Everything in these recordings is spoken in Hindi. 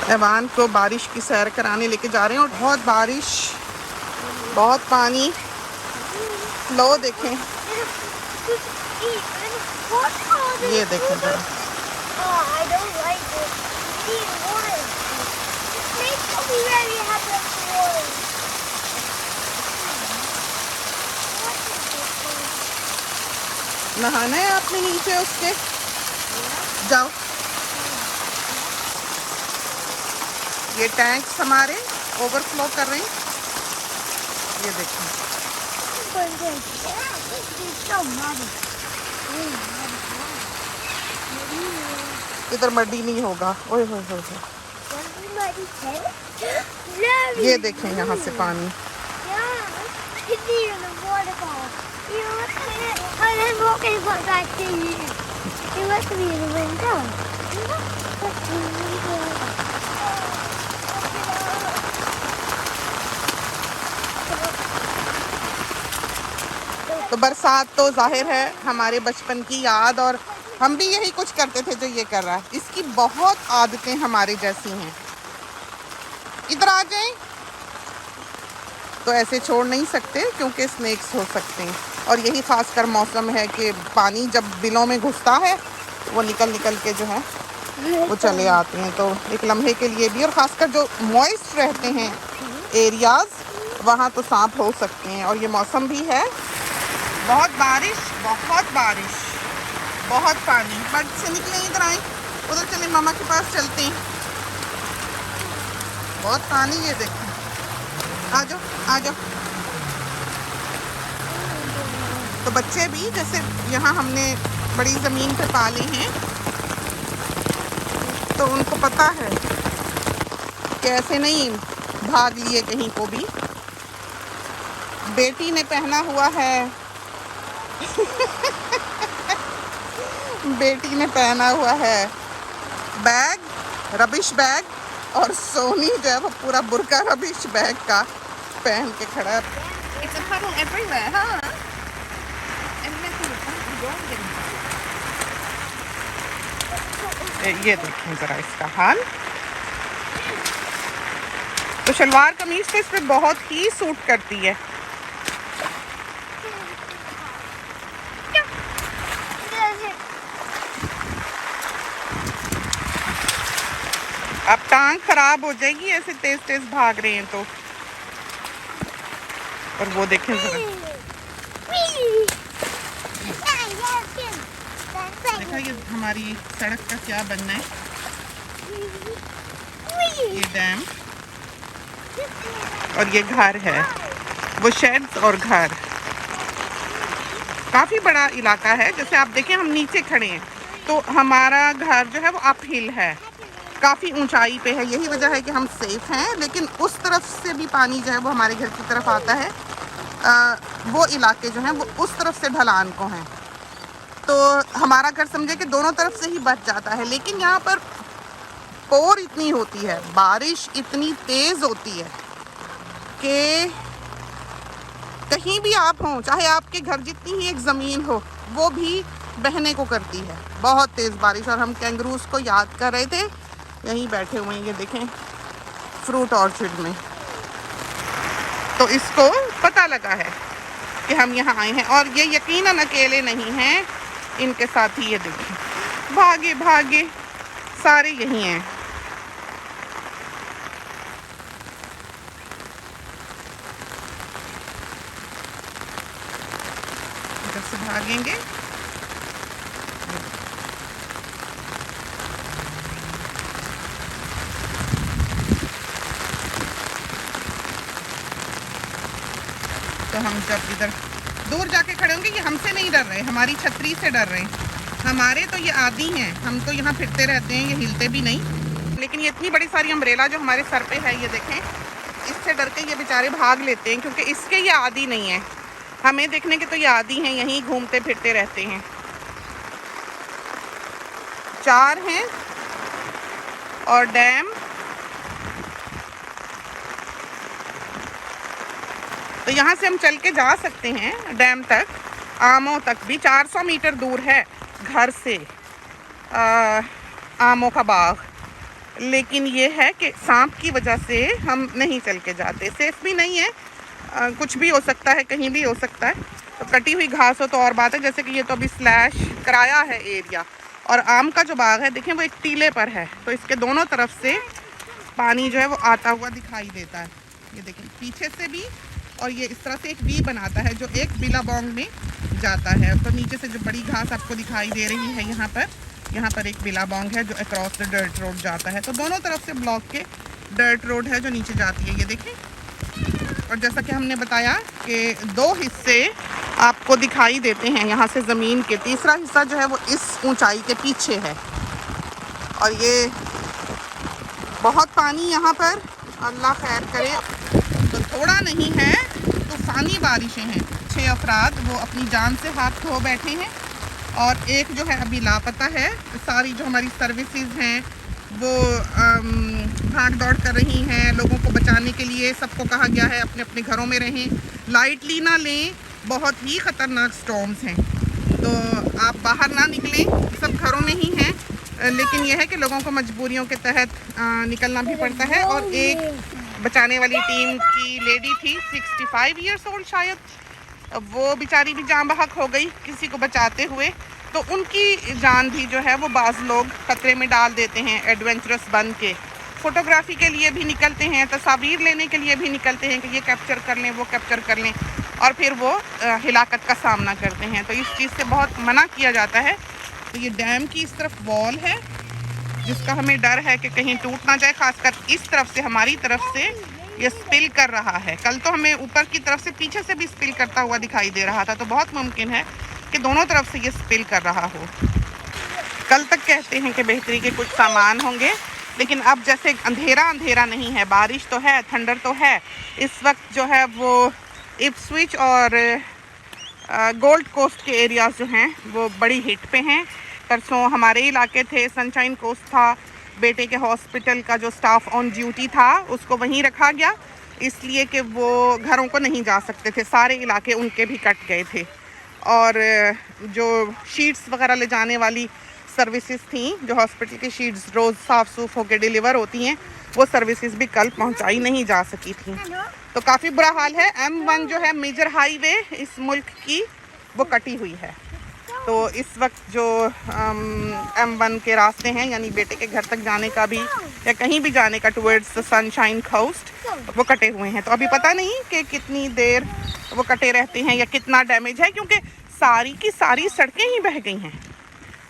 एवान को बारिश की सैर कराने लेके जा रहे हैं और बहुत बारिश, बहुत पानी। लो देखें, ये देखें जरा। नहाना है आपने नीचे उसके, जाओ। ये टैंक्स हमारे ओवरफ्लो कर रहे हैं, ये देखो। इधर मड्डी नहीं होगा। ओए होए होए, ये देखें यहाँ से पानी। तो बरसात तो जाहिर है हमारे बचपन की याद, और हम भी यही कुछ करते थे जो ये कर रहा है। इसकी बहुत आदतें हमारे जैसी हैं। इधर आ जाएं, तो ऐसे छोड़ नहीं सकते क्योंकि स्नेक्स हो सकते हैं। और यही खासकर मौसम है कि पानी जब बिलों में घुसता है तो वो निकल निकल के जो है वो चले आते हैं। तो एक लम्हे के लिए भी, और ख़ासकर जो मॉइस्ट रहते हैं एरियाज़, वहाँ तो सांप हो सकते हैं। और ये मौसम भी है, बहुत बारिश, बहुत बारिश, बहुत पानी। बट से निकले, इधर आए, उधर चले, मामा के पास चलते हैं। बहुत पानी, ये देखें। आ जाओ, आ जाओ। तो बच्चे भी, जैसे यहाँ हमने बड़ी ज़मीन पे पाले हैं, तो उनको पता है कि ऐसे नहीं भाग लिए कहीं को भी। बेटी ने पहना हुआ है बेटी ने पहना हुआ है बैग, रबिश बैग, और सोनी जो है वो पूरा बुर्का रबिश बैग का पहन के खड़ा है। ये देखें जरा इसका हाल। तो शलवार कमीज तो इस पे बहुत ही सूट करती है। अब टांग खराब हो जाएगी ऐसे तेज तेज भाग रहे हैं तो। और वो देखें जरा, देखा ये हमारी सड़क का क्या बनना है। ये डैम और ये घर है, वो शेड्स और घर। काफ़ी बड़ा इलाका है। जैसे आप देखें, हम नीचे खड़े हैं तो हमारा घर जो है वो अप हिल है, काफ़ी ऊंचाई पे है। यही वजह है कि हम सेफ हैं। लेकिन उस तरफ से भी पानी जो है वो हमारे घर की तरफ आता है। वो इलाके जो हैं वो उस तरफ से ढलान को हैं, तो हमारा घर समझे कि दोनों तरफ से ही बच जाता है। लेकिन यहाँ पर पोर इतनी होती है, बारिश इतनी तेज़ होती है कि कहीं भी आप हों, चाहे आपके घर जितनी ही एक ज़मीन हो, वो भी बहने को करती है। बहुत तेज़ बारिश। और हम कैंगरूज को याद कर रहे थे, यहीं बैठे हुए हैं, ये देखें, फ्रूट ऑर्चर्ड में। तो इसको पता लगा है कि हम यहाँ आए हैं, और ये यकीनन अकेले नहीं हैं, इनके साथ ही ये देखें, भागे भागे सारे यहीं हैं। इधर से भागेंगे। तो हम जब इधर दूर जाके खड़े होंगे, ये हमसे नहीं डर रहे, हमारी छतरी से डर रहे हैं। हमारे तो ये आदी हैं, हम तो यहाँ फिरते रहते हैं, ये हिलते भी नहीं। लेकिन ये इतनी बड़ी सारी अम्ब्रेला जो हमारे सर पे है, ये देखें, इससे डर के ये बेचारे भाग लेते हैं, क्योंकि इसके ये आदी नहीं है। हमें देखने के तो ये आदी हैं, यहीं घूमते फिरते रहते हैं। 4 हैं और डैम। तो यहाँ से हम चल के जा सकते हैं डैम तक, आमों तक भी 400 मीटर दूर है घर से। आमों का बाग लेकिन ये है कि सांप की वजह से हम नहीं चल के जाते, सेफ भी नहीं है। कुछ भी हो सकता है, कहीं भी हो सकता है। तो कटी हुई घास हो तो और बात है, जैसे कि ये तो अभी स्लैश कराया है एरिया। और आम का जो बाग है देखें वो एक टीले पर है, तो इसके दोनों तरफ से पानी जो है वो आता हुआ दिखाई देता है। ये देखें पीछे से भी, और ये इस तरह से एक वी बनाता है जो एक बिलाबोंग में जाता है। तो नीचे से जो बड़ी घास आपको दिखाई दे रही है यहाँ पर एक बिलाबोंग है जो अक्रॉस द डर्ट रोड जाता है। तो दोनों तरफ से ब्लॉक के डर्ट रोड है जो नीचे जाती है, ये देखें। और जैसा कि हमने बताया कि 2 हिस्से आपको दिखाई देते हैं यहाँ से ज़मीन के, तीसरा हिस्सा जो है वो इस ऊंचाई के पीछे है। और ये बहुत पानी यहाँ पर, अल्लाह खैर करे। तो थोड़ा नहीं है, तूफ़ानी बारिशें हैं। 6 अफराद वो अपनी जान से हाथ धो बैठे हैं और एक जो है अभी लापता है। सारी जो हमारी सर्विसेज हैं वो भाग दौड़ कर रही हैं लोगों को बचाने के लिए। सबको कहा गया है अपने अपने घरों में रहें, लाइटली ना लें, बहुत ही ख़तरनाक स्टॉर्म्स हैं। तो आप बाहर ना निकलें, सब घरों में ही हैं। लेकिन यह है कि लोगों को मजबूरियों के तहत निकलना भी पड़ता है। और एक बचाने वाली टीम की लेडी थी 65 ईयर्स ओल्ड शायद, वो बेचारी भी जान बहक हो गई किसी को बचाते हुए। तो उनकी जान भी जो है वो बाज़ लोग खतरे में डाल देते हैं एडवेंचरस बन के। फ़ोटोग्राफ़ी के लिए भी निकलते हैं, तस्वीर लेने के लिए भी निकलते हैं कि ये कैप्चर कर लें, वो कैप्चर कर लें, और फिर वो हिलाकत का सामना करते हैं। तो इस चीज़ से बहुत मना किया जाता है। तो ये डैम की इस तरफ वॉल है जिसका हमें डर है कि कहीं टूट ना जाए, खासकर इस तरफ से, हमारी तरफ से ये स्पिल कर रहा है। कल तो हमें ऊपर की तरफ से पीछे से भी स्पिल करता हुआ दिखाई दे रहा था, तो बहुत मुमकिन है कि दोनों तरफ से ये स्पिल कर रहा हो। कल तक कहते हैं कि बेहतरी के कुछ सामान होंगे, लेकिन अब जैसे अंधेरा नहीं है, बारिश तो है, थंडर तो है। इस वक्त जो है वो इप्सविच और गोल्ड कोस्ट के एरियाज़ जो हैं वो बड़ी हिट पे हैं। परसों हमारे इलाके थे, सनशाइन कोस्ट था, बेटे के हॉस्पिटल का जो स्टाफ ऑन ड्यूटी था उसको वहीं रखा गया, इसलिए कि वो घरों को नहीं जा सकते थे, सारे इलाके उनके भी कट गए थे। और जो शीट्स वगैरह ले जाने वाली सर्विसेज थी, जो हॉस्पिटल की शीट्स रोज़ साफ़ सूफ होकर डिलीवर होती हैं, वो सर्विसेज भी कल पहुंचाई नहीं जा सकी थी। तो काफ़ी बुरा हाल है। M1 जो है मेजर हाईवे इस मुल्क की, वो कटी हुई है। तो इस वक्त जो M1 के रास्ते हैं, यानी बेटे के घर तक जाने का भी या कहीं भी जाने का टुवर्ड्स सनशाइन कोस्ट, वो कटे हुए हैं। तो अभी पता नहीं कि कितनी देर वो कटे रहते हैं या कितना डैमेज है, क्योंकि सारी की सारी सड़कें ही बह गई हैं,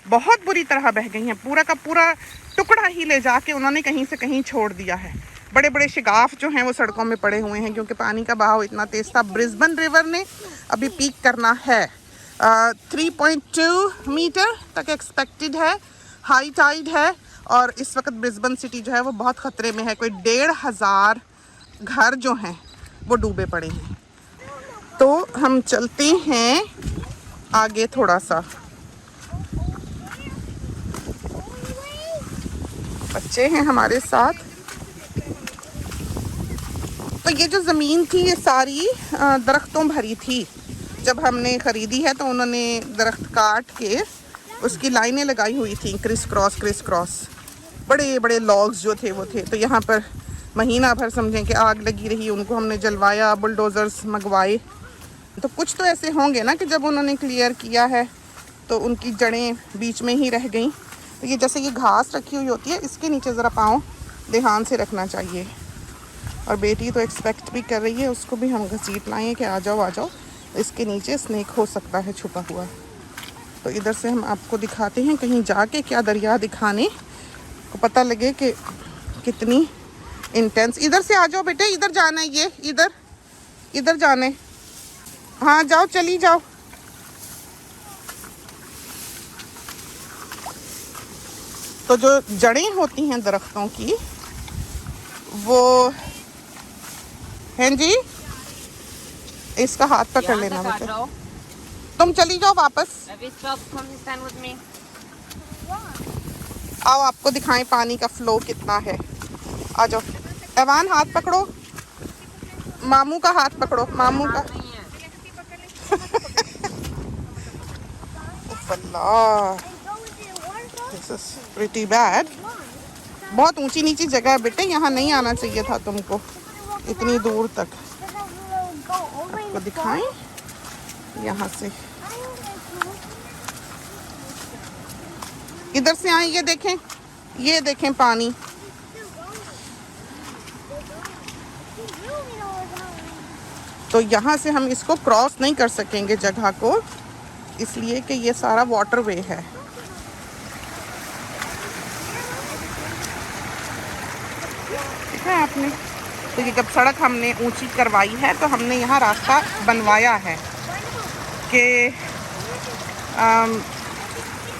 बहुत बुरी तरह बह गई हैं। पूरा का पूरा टुकड़ा ही ले जाके उन्होंने कहीं से कहीं छोड़ दिया है। बड़े बड़े शिगाफ जो हैं वो सड़कों में पड़े हुए हैं, क्योंकि पानी का बहाव इतना तेज़ था। ब्रिस्बेन रिवर ने अभी पीक करना है, 3.2 मीटर तक एक्सपेक्टेड है, हाई टाइड है। और इस वक्त ब्रिस्बेन सिटी जो है वो बहुत ख़तरे में है। कोई 1,500 घर जो हैं वो डूबे पड़े हैं। तो हम चलते हैं आगे थोड़ा सा। बच्चे हैं हमारे साथ। तो ये जो ज़मीन थी ये सारी दरख्तों भरी थी। जब हमने ख़रीदी है तो उन्होंने दरख्त काट के उसकी लाइनें लगाई हुई थी, क्रिस क्रॉस। बड़े बड़े लॉग्स जो थे वो थे। तो यहाँ पर महीना भर समझें कि आग लगी रही, उनको हमने जलवाया, बुलडोज़र्स मंगवाए। तो कुछ तो ऐसे होंगे ना कि जब उन्होंने क्लियर किया है तो उनकी जड़ें बीच में ही रह गई। तो ये जैसे ये घास रखी हुई होती है, इसके नीचे ज़रा पाँव ध्यान से रखना चाहिए। और बेटी तो एक्सपेक्ट भी कर रही है, उसको भी हम घसीट लाएँ कि आ जाओ, इसके नीचे स्नेक हो सकता है छुपा हुआ। तो इधर से हम आपको दिखाते हैं, कहीं जाके क्या दरिया दिखाने को पता लगे कि कितनी इंटेंस। इधर से आ जाओ बेटे, इधर जाना है, ये इधर जाना है। हाँ जाओ, चली जाओ। तो जो जड़ें होती हैं दरख्तों की वो हैं जी, इसका हाथ पकड़ लेना बेटा, तुम चली जाओ वापस। आओ आपको दिखाएं पानी का फ्लो कितना है। आ जाओ एवान, हाथ पकड़ो, मामू का हाथ पकड़ो, मामू का। This is pretty bad. बहुत ऊंची नीची जगह है बेटे, यहाँ नहीं आना चाहिए था तुमको इतनी दूर तक। आपको दिखाएं यहाँ से, इधर से आए, ये देखें पानी। तो यहाँ से हम इसको क्रॉस नहीं कर सकेंगे जगह को, इसलिए कि ये सारा वाटरवे है। देखा है आपने? तो ये जब सड़क हमने ऊंची करवाई है तो हमने यहाँ रास्ता बनवाया है कि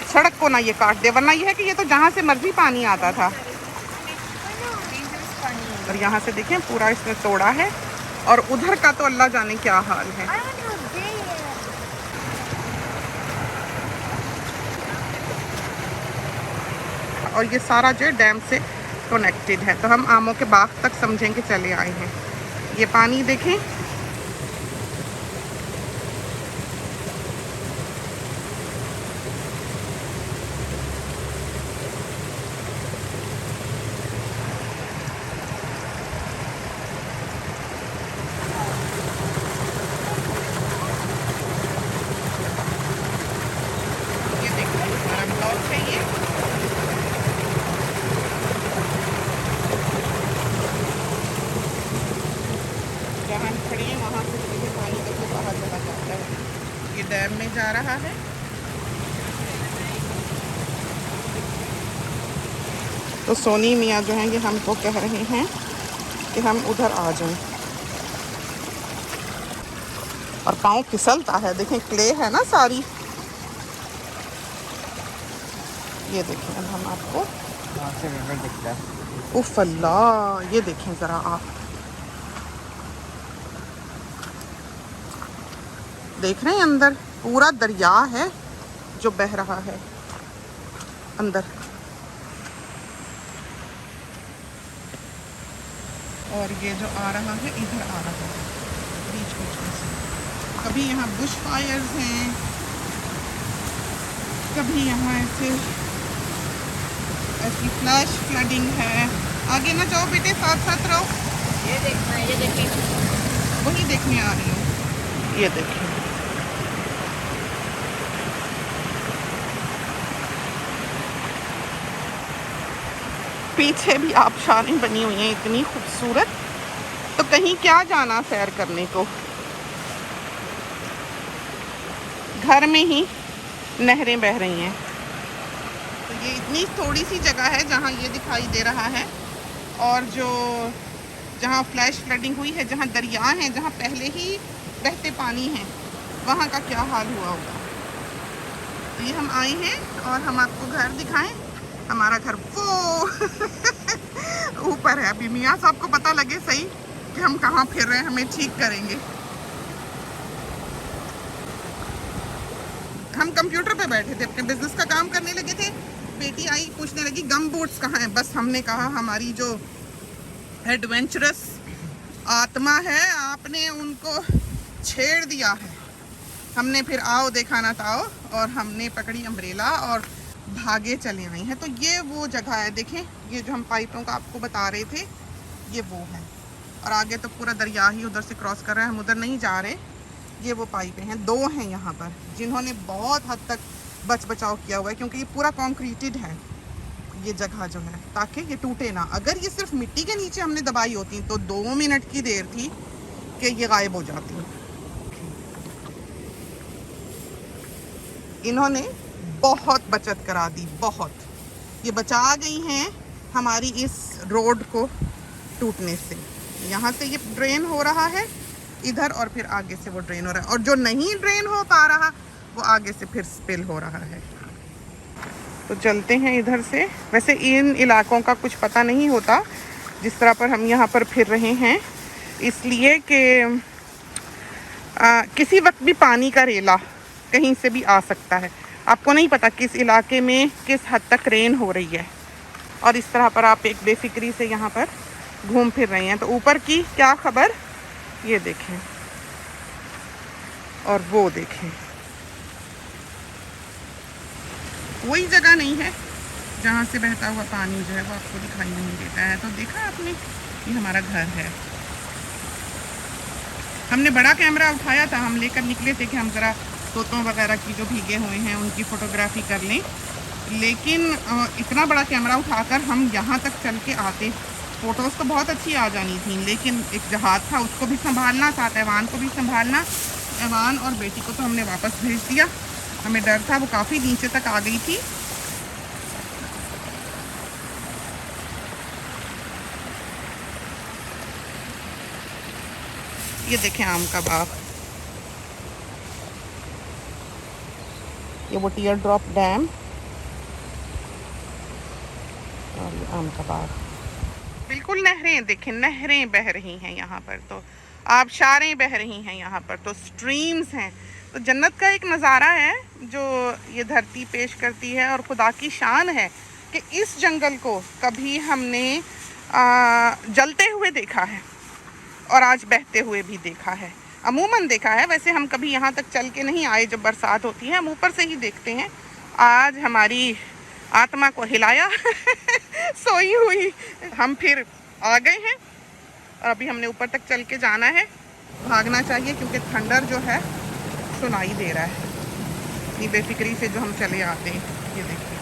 सड़क को ना ये काट दे, वरना ये है कि ये तो जहाँ से मर्जी पानी आता था। और यहाँ से देखें पूरा इसने तोड़ा है, और उधर का तो अल्लाह जाने क्या हाल है। और ये सारा जो है डैम से कनेक्टेड है, तो हम आमों के बाग तक समझें कि चले आए हैं। ये पानी देखें, ये देखिए हमारा ब्लॉक है ये। जहाँ खड़ी है वहाँ से सीधे पानी तक बाहर चला जाता है, ये डैम में जा रहा है। तो सोनी मियाँ जो हैं ये हमको कह रहे हैं कि हम उधर आ जाएं, और पाँव फिसलता है, देखें क्ले है ना सारी। ये देखें अब हम आपको वहाँ से रिवर दिखता है। उफ अल्लाह, ये देखें ज़रा आप, देख रहे हैं अंदर पूरा दरिया है जो बह रहा है अंदर। और ये जो आ रहा है इधर आ रहा है बीच बीच में से। कभी यहाँ बुश फायर्स हैं, कभी यहाँ ऐसी फ्लैश फ्लडिंग है। आगे ना जाओ बेटे, साथ साथ रहो। ये देखना है, ये देखिए, वही देखने आ रही हूँ। ये देखिए पीछे भी आबशारें बनी हुई हैं इतनी खूबसूरत, तो कहीं क्या जाना सैर करने को, घर में ही नहरें बह रही हैं। तो ये इतनी थोड़ी सी जगह है जहाँ ये दिखाई दे रहा है, और जो जहाँ फ्लैश फ्लडिंग हुई है, जहाँ दरिया हैं, जहाँ पहले ही बहते पानी हैं, वहाँ का क्या हाल हुआ होगा। तो ये हम आए हैं और हम आपको घर दिखाएं। हमारा घर वो ऊपर है। अभी मियाँ साहब को पता लगे सही कि हम कहाँ फिर रहे हैं, हमें ठीक करेंगे। हम कंप्यूटर पे बैठे थे, अपने बिजनेस का काम करने लगे थे। बेटी आई पूछने लगी गम बूट्स कहाँ हैं। बस हमने कहा हमारी जो एडवेंचरस आत्मा है, आपने उनको छेड़ दिया है। हमने फिर आओ देखा ना ताओ, और हमने पकड़ी अम्ब्रेला और भागे चले आए हैं। तो ये वो जगह है, देखें ये जो हम पाइपों का आपको बता रहे थे, ये वो है। और आगे तो पूरा दरिया ही उधर से क्रॉस कर रहा है, हम उधर नहीं जा रहे। ये वो पाइपें हैं, 2 हैं यहाँ पर, जिन्होंने बहुत हद तक बच बचाव किया हुआ है, क्योंकि ये पूरा कॉन्क्रीटेड है ये जगह जो है, ताकि ये टूटे ना। अगर ये सिर्फ मिट्टी के नीचे हमने दबाई होती तो 2 मिनट की देर थी कि ये गायब हो जाती। इन्होंने बहुत बचत करा दी, बहुत। ये बचा गई हैं हमारी इस रोड को टूटने से। यहाँ से ये ड्रेन हो रहा है इधर, और फिर आगे से वो ड्रेन हो रहा है, और जो नहीं ड्रेन हो पा रहा वो आगे से फिर स्पिल हो रहा है। तो चलते हैं इधर से। वैसे इन इलाकों का कुछ पता नहीं होता जिस तरह पर हम यहाँ पर फिर रहे हैं, इसलिए कि किसी वक्त भी पानी का रेला कहीं से भी आ सकता है। आपको नहीं पता किस इलाके में किस हद तक रेन हो रही है, और इस तरह पर आप एक बेफिक्री से यहाँ पर घूम फिर रहे हैं। तो ऊपर की क्या खबर, ये देखें और वो देखें। वही जगह नहीं है जहाँ से बहता हुआ पानी जो है वो आपको दिखाई नहीं देता है। तो देखा आपने, ये हमारा घर है। हमने बड़ा कैमरा उठाया था, हम लेकर निकले थे कि हम ज़रा तोतों वगैरह की जो भीगे हुए हैं उनकी फ़ोटोग्राफी कर लें, लेकिन इतना बड़ा कैमरा उठाकर हम यहाँ तक चल के आते, फ़ोटोज़ तो बहुत अच्छी आ जानी थी, लेकिन एक जहाज़ था उसको भी संभालना, साथ ऐवान को भी संभालना। ऐवान और बेटी को तो हमने वापस भेज दिया, हमें डर था, वो काफ़ी नीचे तक आ गई थी। ये देखें आम का बाग, ये वो टीयर ड्रॉप डैम और ये आम का बाग। बिल्कुल नहरें देखें, नहरें बह रही हैं यहाँ पर, तो आबशारें बह रही हैं यहाँ पर, तो स्ट्रीम्स हैं। तो जन्नत का एक नज़ारा है जो ये धरती पेश करती है, और खुदा की शान है कि इस जंगल को कभी हमने जलते हुए देखा है और आज बहते हुए भी देखा है। अमूमन देखा है, वैसे हम कभी यहाँ तक चल के नहीं आए, जब बरसात होती है हम ऊपर से ही देखते हैं। आज हमारी आत्मा को हिलाया सोई हुई हम फिर आ गए हैं, और अभी हमने ऊपर तक चल के जाना है। भागना चाहिए क्योंकि थंडर जो है सुनाई दे रहा है, इतनी बेफिक्री से जो हम चले आते हैं। ये देखिए,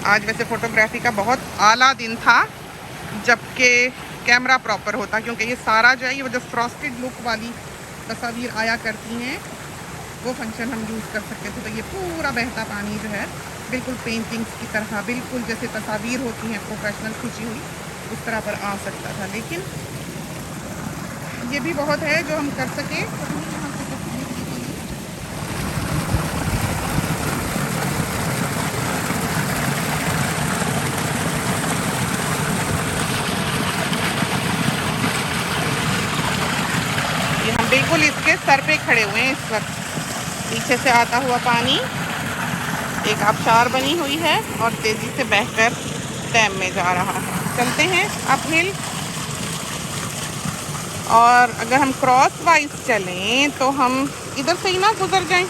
आज वैसे फ़ोटोग्राफी का बहुत आला दिन था, जबकि कैमरा प्रॉपर होता, क्योंकि ये सारा जो है, ये जो फ्रॉस्टेड लुक वाली तस्वीर आया करती हैं, वो फंक्शन हम यूज़ कर सकते थे। तो ये पूरा बहता पानी जो है बिल्कुल पेंटिंग्स की तरह, बिल्कुल जैसे तस्वीर होती हैं प्रोफेशनल खींची हुई, उस तरह पर आ सकता था। लेकिन ये भी बहुत है जो हम कर सके। ये हम बिल्कुल इसके सर पे खड़े हुए हैं इस वक्त, पीछे से आता हुआ पानी एक आबशार बनी हुई है और तेज़ी से बहकर डैम में जा रहा है। चलते हैं अपहिल, और अगर हम क्रॉस वाइज चलें तो हम इधर से ही ना गुजर जाएं,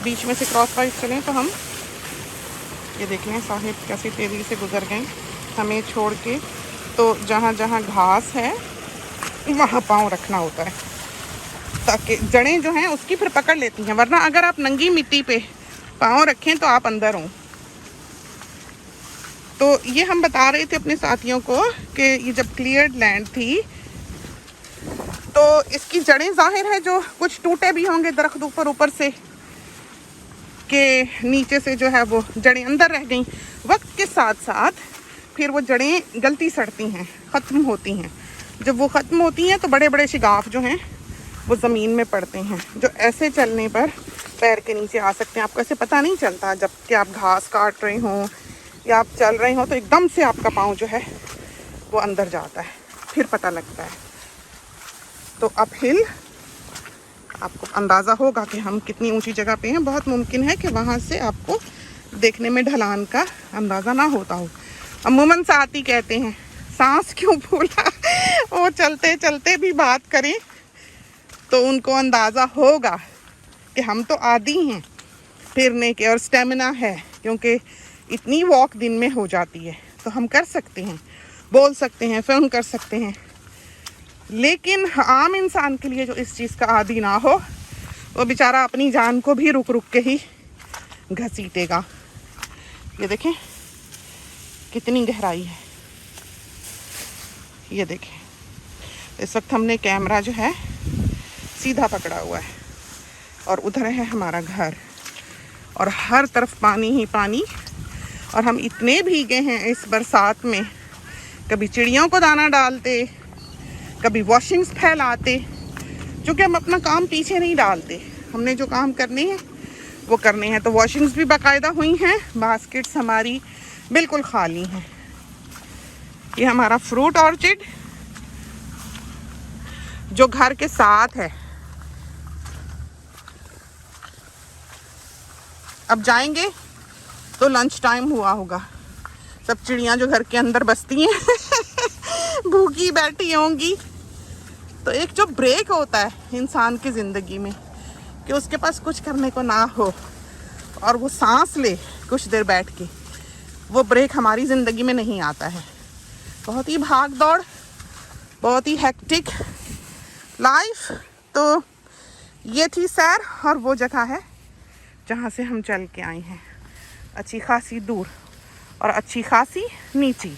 बीच में से क्रॉस वाइज चलें तो हम, ये देखें साहिब कैसे तेज़ी से गुजर गए हमें छोड़ के। तो जहाँ जहाँ घास है वहाँ पाँव रखना होता है, ताकि जड़ें जो हैं उसकी फिर पकड़ लेती हैं, वरना अगर आप नंगी मिट्टी पे पाँव रखें तो आप अंदर हों। तो ये हम बता रहे थे अपने साथियों को कि ये जब क्लियर्ड लैंड थी तो इसकी जड़ें ज़ाहिर है जो कुछ टूटे भी होंगे दरख्त ऊपर से के नीचे से जो है वो जड़ें अंदर रह गई। वक्त के साथ साथ फिर वो जड़ें गलती सड़ती हैं, ख़त्म होती हैं। जब वो ख़त्म होती हैं तो बड़े बड़े शिगाफ जो हैं वो ज़मीन में पड़ते हैं, जो ऐसे चलने पर पैर के नीचे आ सकते हैं। आपको ऐसे पता नहीं चलता, जबकि आप घास काट रहे हों या आप चल रहे हों तो एकदम से आपका पाँव जो है वो अंदर जाता है, फिर पता लगता है। तो अपहिल आपको अंदाज़ा होगा कि हम कितनी ऊंची जगह पे हैं। बहुत मुमकिन है कि वहाँ से आपको देखने में ढलान का अंदाज़ा ना होता हो। अमूमन साथी कहते हैं सांस क्यों फूला वो चलते चलते भी बात करें तो उनको अंदाज़ा होगा कि हम तो आदी हैं फिरने के, और स्टेमिना है, क्योंकि इतनी वॉक दिन में हो जाती है तो हम कर सकते हैं, बोल सकते हैं, फिल्म कर सकते हैं। लेकिन आम इंसान के लिए जो इस चीज़ का आदी ना हो, वो बेचारा अपनी जान को भी रुक रुक के ही घसीटेगा। ये देखें कितनी गहराई है, ये देखें। इस वक्त हमने कैमरा जो है सीधा पकड़ा हुआ है और उधर है हमारा घर, और हर तरफ पानी ही पानी। और हम इतने भीगे हैं इस बरसात में, कभी चिड़ियों को दाना डालते, कभी वॉशिंग्स फैलाते, क्योंकि हम अपना काम पीछे नहीं डालते, हमने जो काम करने हैं वो करने हैं। तो वॉशिंग्स भी बाकायदा हुई हैं, बास्केट्स हमारी बिल्कुल खाली हैं। ये हमारा फ्रूट ऑर्चिड जो घर के साथ है। अब जाएंगे तो लंच टाइम हुआ होगा, सब चिड़ियाँ जो घर के अंदर बसती हैं भूखी बैठी होंगी, तो एक जो ब्रेक होता है इंसान की ज़िंदगी में कि उसके पास कुछ करने को ना हो और वो सांस ले कुछ देर बैठ के, वो ब्रेक हमारी ज़िंदगी में नहीं आता है। बहुत ही भाग दौड़, बहुत ही हेक्टिक लाइफ। तो ये थी सैर, और वो जगह है जहाँ से हम चल के आए हैं, अच्छी खासी दूर और अच्छी खासी नीची,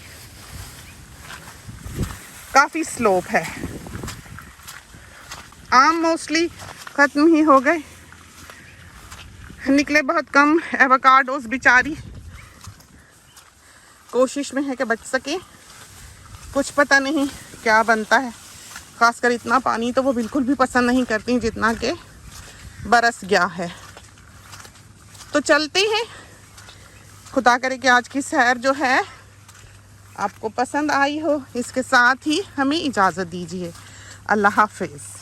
काफ़ी स्लोप है। आम मोस्टली ख़त्म ही हो गए, निकले बहुत कम। एवोकाडोस बेचारी कोशिश में है कि बच सके, कुछ पता नहीं क्या बनता है। खासकर इतना पानी तो वो बिल्कुल भी पसंद नहीं करती जितना कि बरस गया है। तो चलते हैं, खुदा करे कि आज की सैर जो है आपको पसंद आई हो। इसके साथ ही हमें इजाज़त दीजिए। अल्लाह हाफिज़।